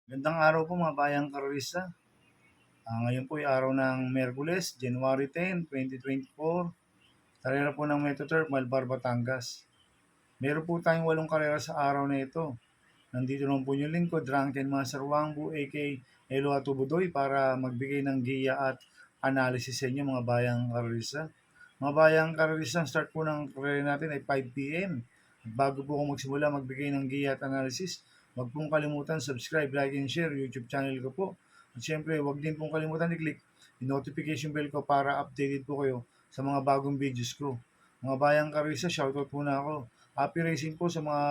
Gandang araw po mga bayang karorista. Ngayon po ay araw ng Miyerkules, January 10, 2024. Karera po ng MetroTurf, Malbar, Batangas. Meron po tayong 8 karera sa araw na ito. Nandito naman po yung lingkod, Drunken Master Wangbu, aka Elo Atubudoy, para magbigay ng giya at analysis sa inyo mga bayang karorista. Mga bayang karorista, ang start po ng karera natin ay 5 p.m. At bago po ako magsimula magbigay ng giya at analysis, huwag pong kalimutan subscribe, like, and share YouTube channel ko po. At syempre, huwag din pong kalimutan i-click yung notification bell ko para updated po kayo sa mga bagong videos ko. Mga bayang karorista, shoutout po na ako. Happy racing po sa mga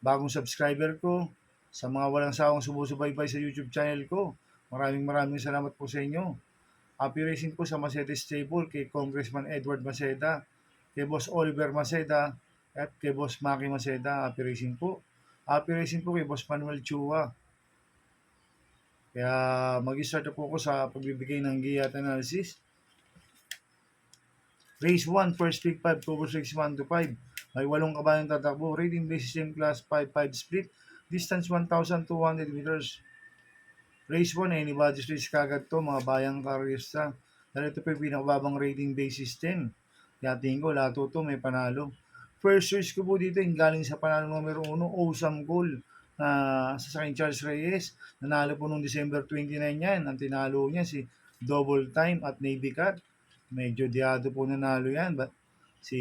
bagong subscriber ko, sa mga walang sawang sumusubaybay sa YouTube channel ko. Maraming salamat po sa inyo. Happy racing po sa Maceda Stable, kay Congressman Edward Maceda, kay Boss Oliver Maceda, at kay Boss Maki Maceda. Happy racing po. Happy racing po kay Boss Manuel Chua. Kaya mag-start po ako sa pagbibigay ng giya at analysis. Race 1, first pick 5, cover 6, 1 to 5. May 8 kabayang tatakbo. Rating basis same class 5-5 split. Distance 1,200 meters. Race 1, anybody's race kagad to mga bayang karista. Dahil ito po yung pinakababang rating base system. Kaya tingin ko lahat ito may panalo. First choice ko po dito yung galing sa panalo numero 1, Awesome Goal na sa Sakin Charles Reyes. Nanalo po noong December 29 yan. Ang tinalo niya si Double Time at Navy Cat. Medyo diado po nanalo yan. But si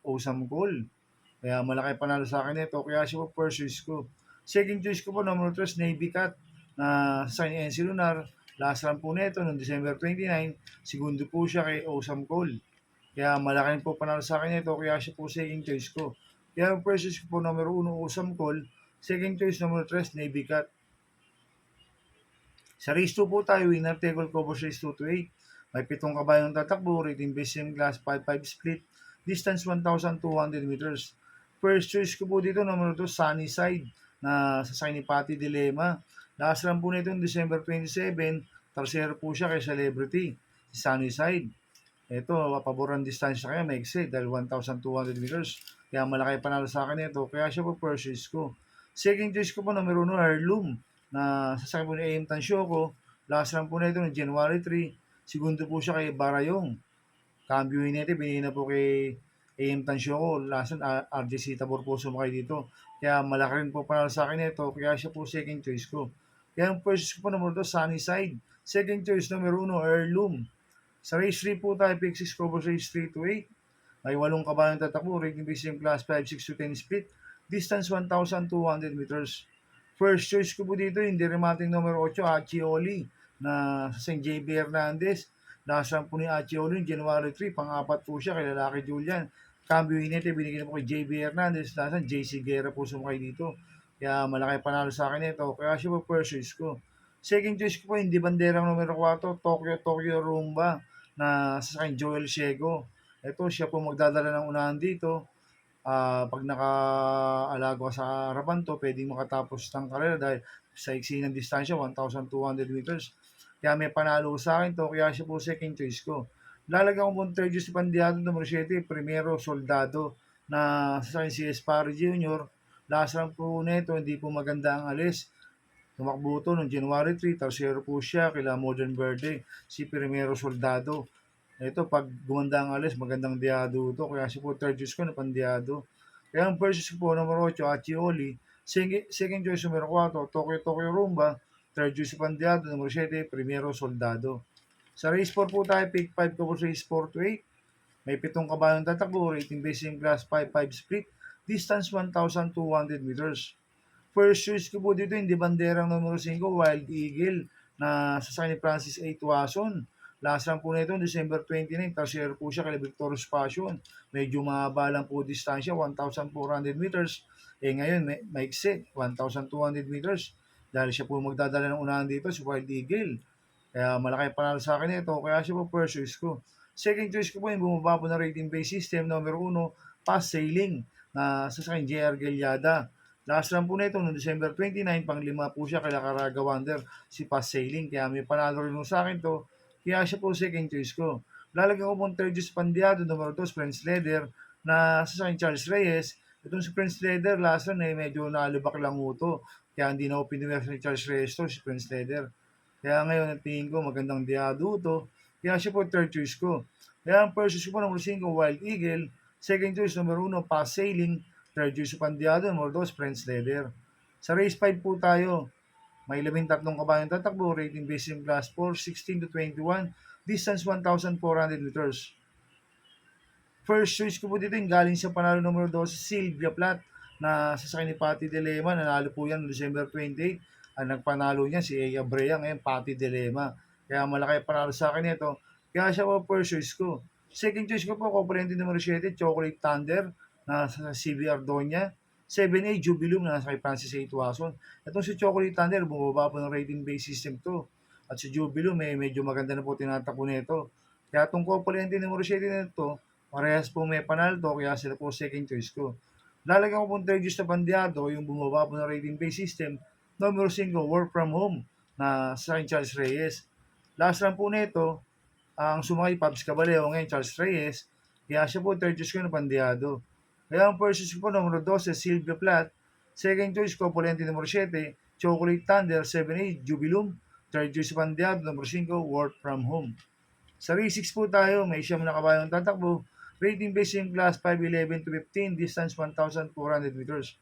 Awesome Goal. Kaya malaki panalo sa akin ito. Kaya siya po first choice ko. Second choice ko po, number 3, Navy Cat na sa NC Lunar. Last run po nito noong December 29. Segundo po siya kay Awesome Cole. Kaya malaki po panalo sa akin ito. Kaya siya po second choice ko. Kaya ang first choice ko po, number 1, Awesome Cole. Second choice, number 3, Navy Cat. Sa race 2 po tayo, winner table cover race 2 to 8. May 7 kabayang tatakbo, rating base same class 5-5 split, distance 1,200 meters. First choice ko po dito, number 2, Sunny Side, na sa ni Patty Dilemma. Last run po nito December 27, tercero po siya kay Celebrity, si Sunny Side. Ito, paboran distansya kaya may exit dahil 1,200 meters. Kaya malaki panalo sa akin ito, kaya siya po first choice ko. Second choice ko po, number 1, Heirloom, na sasakyan po ni AM Tansyoko. Last run po nito ng January 3. Segundo po siya kay Barayong. Cambio nito, binigay na po kay AM Tansyoko. Last run, RJC Tabor po sumakay dito. Kaya malaki rin po panalo sa akin ito. Kaya siya po second choice ko. Kaya ang first choice ko po, number 2, Sunny Side. Second choice, number 1, Heirloom. Sa race 3 po tayo, pick 6 cover race 3 to 8. May 8 kabayang tatakbo, rating base same class 5, 6 to 10 split. Distance 1,200 meters. First choice ko po dito, yung diremating numero 8, Achioli, na sa St. JB Hernandez. Nasaan po ni Achioli, January 3, pang-apat po siya kay lalaki Julian. Cambio Inete, binigyan po kay JB Hernandez. Nasaan JC Guerra po sumakay dito. Kaya malaki panalo sa akin ito. Kaya siya po first choice ko. Second choice ko po, hindi banderang numero 4, Tokyo Rumba, na sa Joel Ciego. Ito, siya po magdadala ng unahan dito. Pag nakaalago sa harapan to, pwedeng makatapos ng karera dahil sa iksi ng distansya, 1,200 meters. Kaya may panalo sa akin to, kaya siya po second choice ko. Lalagyan ko po third choice Pandiado, numero 7, Primero Soldado, na sa si Espari Jr. Last round po nito, hindi po maganda ang alis. Tumakbo to noong January 3, tercero po siya kila Modern Verde, si Primero Soldado. Ito, pag gumanda ang alis, magandang diado to. Kaya si po third choice ko na pandiado. Kaya ang first choice po, numero 8, Achioli. Second choice, numero 4, Tokyo Rumba. Third choice, pandiado. Numero 7, Primero Soldado. Sa race 4 po tayo, pick 5 ko po race 4 to 8. May 7 kabayang tatakbo, rating base in class 5-5 split. Distance 1,200 meters. First choice ko po dito, hindi banderang numero 5, Wild Eagle, na sa ni Francis A. Tuason. Last run po nito, December 29, tercero po siya kay Victorious Passion. Medyo mahaba lang po distansya, 1,400 meters. Ngayon, maiksi, 1,200 meters. Dahil siya po magdadala ng unahan dito, si Wild Eagle. Kaya malaki panalo sa akin ito, kaya siya po first choice ko. Second choice ko po yung bumaba po na rating base system, number 1, Pass Sailing, na sa JR Galiada. Last run po nito, noong December 29, pang-5 po siya kay Caraga Wonder, si Pass Sailing. Kaya may panalo rin sa akin to, kaya siya po second choice ko. Lalagyan ko pong third choice Pandiado, numero 2, Prince Leather, na sa Charles Reyes. Itong si Prince Leather, last run medyo nalubak lang ito. Kaya hindi na ako pinuwersa ni Charles Reyes to, si Prince Leather. Kaya ngayon, ang tingin ko magandang diado to. Kaya siya po third choice ko. Kaya ang first choice ko po number 5, Wild Eagle. Second choice number 1, Pass Sailing. Third choice ko pandiado, number 2, Prince Leather. Sa race 5 po tayo. May 13 kabayong tatakbo, rating based in class 4, 16 to 21, distance 1,400 meters. First choice ko po dito yung galing sa panalo numero 12, Sylvia Plath, na sasakay ni Patty Dilema. Nanalo po yan noong December 28. Ang nagpanalo niya si Ea Brea, ngayon Patty Dilema. Kaya malaki panalo sa akin ito. Kaya siya po first choice ko. Second choice ko po, componente numero 7, Chocolate Thunder, na sa CB Ardonia. 7A, Jubilum, na nasa kay Francis A. Tuason. Itong si Chocolate Thunder, bumaba po ng rating-based system to. At si Jubilum, medyo maganda na po tinatakbo nito. Kaya itong componente numero 7 na ito, parehas po may panalto, kaya sila po second choice ko. Lalagyan ko pong third choice na bandiado, yung bumaba po ng rating-based system, numero 5, Work From Home, na sa akin Charles Reyes. Last run po nito, ang sumakay Pabs Caballero, ngayon Charles Reyes, kaya siya po third choice ko na bandiado. Kaya ang first choice ko po, numero 12, Sylvia Plath. Second choice ko, Polente numero 7, Chocolate Thunder, 7A, Jubilum. Third choice bandiado, numero 5, Work From Home. Sa race 6 po tayo, may siyam na kabayong tatakbo. Rating based in class 511 to 15, distance 1,400 meters.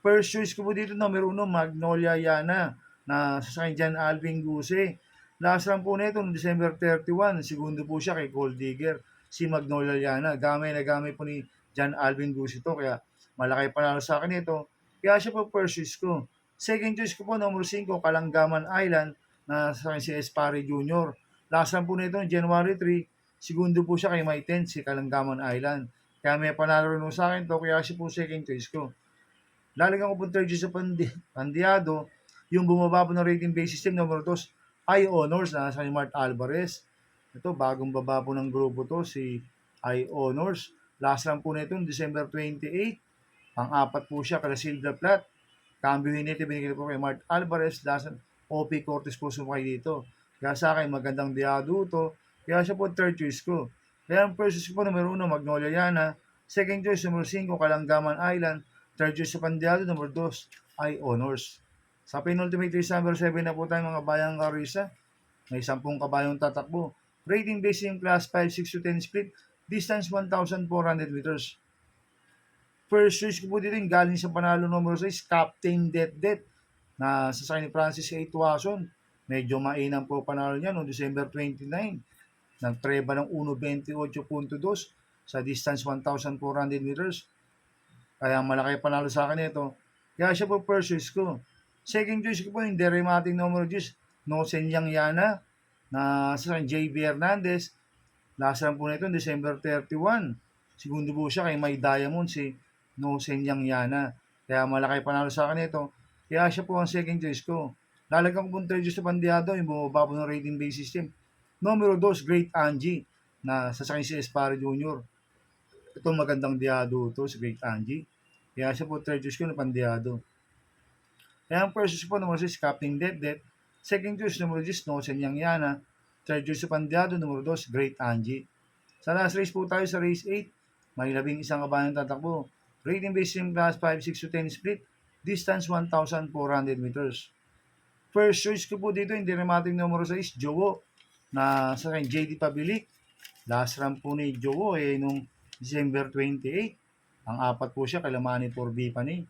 First choice ko po dito, numero 1, Magnolia Yana, na sasakay dyan Alvin Guse. Last run po nito, noong December 31, segundo po siya kay Gold Digger, si Magnolia Yana. Gamay na gamay po ni John Alvin Guse ito, kaya malaki panalo sa akin ito. Kaya siya po first choice ko. Second choice ko po, numero 5, Kalanggaman Island, na sasakay si Espari Jr. Last run po nito, January 3, segundo po siya kay May 10, si Kalanggaman Island. Kaya may panalo rin sa akin to, kaya siya po second choice ko. Lalagyan ko po third choice sa pandiado, yung bumaba po ng rating based system, numero 2, I Honors, na sa Mart Alvarez. Ito, bagong baba po ng grupo to, si I Honors. Last run po nito, December 28, pang-apat po siya kala Silvia Plath. Cambio Hinete, binigay po kay Mart Alvarez. Last run, OP Cortez po sumakay dito. Kaya sa akin, magandang diado to. Kaya siya po third choice ko. Kaya ang first choice ko po, numero 1, Magnolia Yana. Second choice, numero 5, Kalanggaman Island. Third choice sa pandiado, numero 2, I Honors. Sa penultimate race number 7 na po tayo mga bayang karisa. May 10 kabayong tatakbo. Rating based in class 5, 6 to 10 split. Distance 1,400 meters. First choice ko po dito yung galing sa panalo numero 6, Captain Det, na sasakay ni Francis A. Tuason. Medyo mainam po panalo niya noong December 29. Nagtreba ng 1.28.2 sa distance 1,400 meters. Kaya malaki panalo sa akin ito. Kaya siya po first choice ko. Second choice ko po yung Derematic numero 10, No Senyang Yana, na sa JB Hernandez. Last run po nito, December 31. Segundo po siya kay May Diamond, si No Senyang Yana. Kaya malaki panalo sa akin ito. Kaya siya po ang second choice ko. Lalagyan ko po third choice sa bandiado, yung bumaba po ng rating based system. Numero 2, Great Angie, na sasakay si Espari Jr. Ito magandang diado to, si Great Angie. Kaya siya po third choice ko na pandiado. Kaya ang first choice po, numero 6, Captain Det. Second choice, numero 10, No Senyang Yana. Third choice sa pandiado, numero 2, Great Angie. Sa last race po tayo sa race 8, may 11 kabayang tatakbo. Rating based in class 5, 6 to 10 split. Distance 1,400 meters. First choice ko po dito, yung Derematic numero 6, Jowo, na sa kay JD Pabilik. Last run po ni Jowo nung December 28. Ang apat po siya, Kalamani 4B pa ni.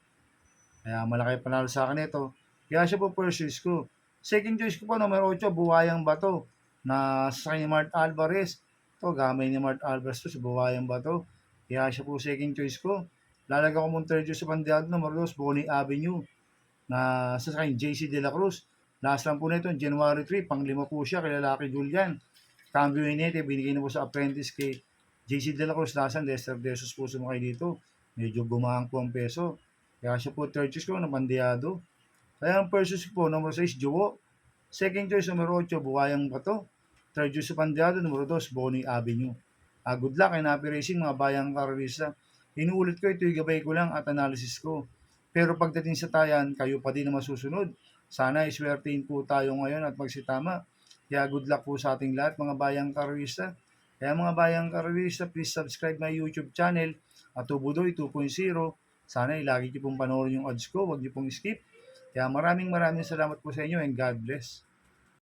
Kaya malaki panalo sa akin ito. Kaya siya po first choice ko. Second choice ko po, numero 8, Buwayang Bato, na sa kanya Mart Alvarez. Ito, gamay ni Mart Alvarez to, sa Buwayang Bato. Kaya siya po second choice ko. Lalagyan ko mong third choice sa bandiado, numero 2, Bonnie Avenue, na sa kanya JC De La Cruz. Last run po nito, January 3, pang-5 po siya, kay Lalaki Julian. Cambio Hinete, binigay na po sa apprentice kay JC De La Cruz. Lasan, Lester Desos po sumakay dito. Medyo gumahang po ang peso. Kaya siya po third choice ko na bandiado. Kaya ang first choice po, numero 6, Jowo. Second choice, numero 8, Buwayang Bato. Third choice sa bandiado, numero 2, Bonnie Avenue. Good luck and happy racing mga bayang karalista. Inuulit ko, ito gabay ko lang at analysis ko. Pero pagdating sa tayan, kayo pa din na masusunod. Sana iswertein po tayo ngayon at magsitama. Kaya good luck po sa ating lahat mga bayang karalista. Kaya mga bayang karalista, please subscribe my YouTube channel at Tubudoy 2.0. Sana lagi niyo pong panoorin yung ads ko, huwag niyo pong skip. Kaya maraming salamat po sa inyo and God bless.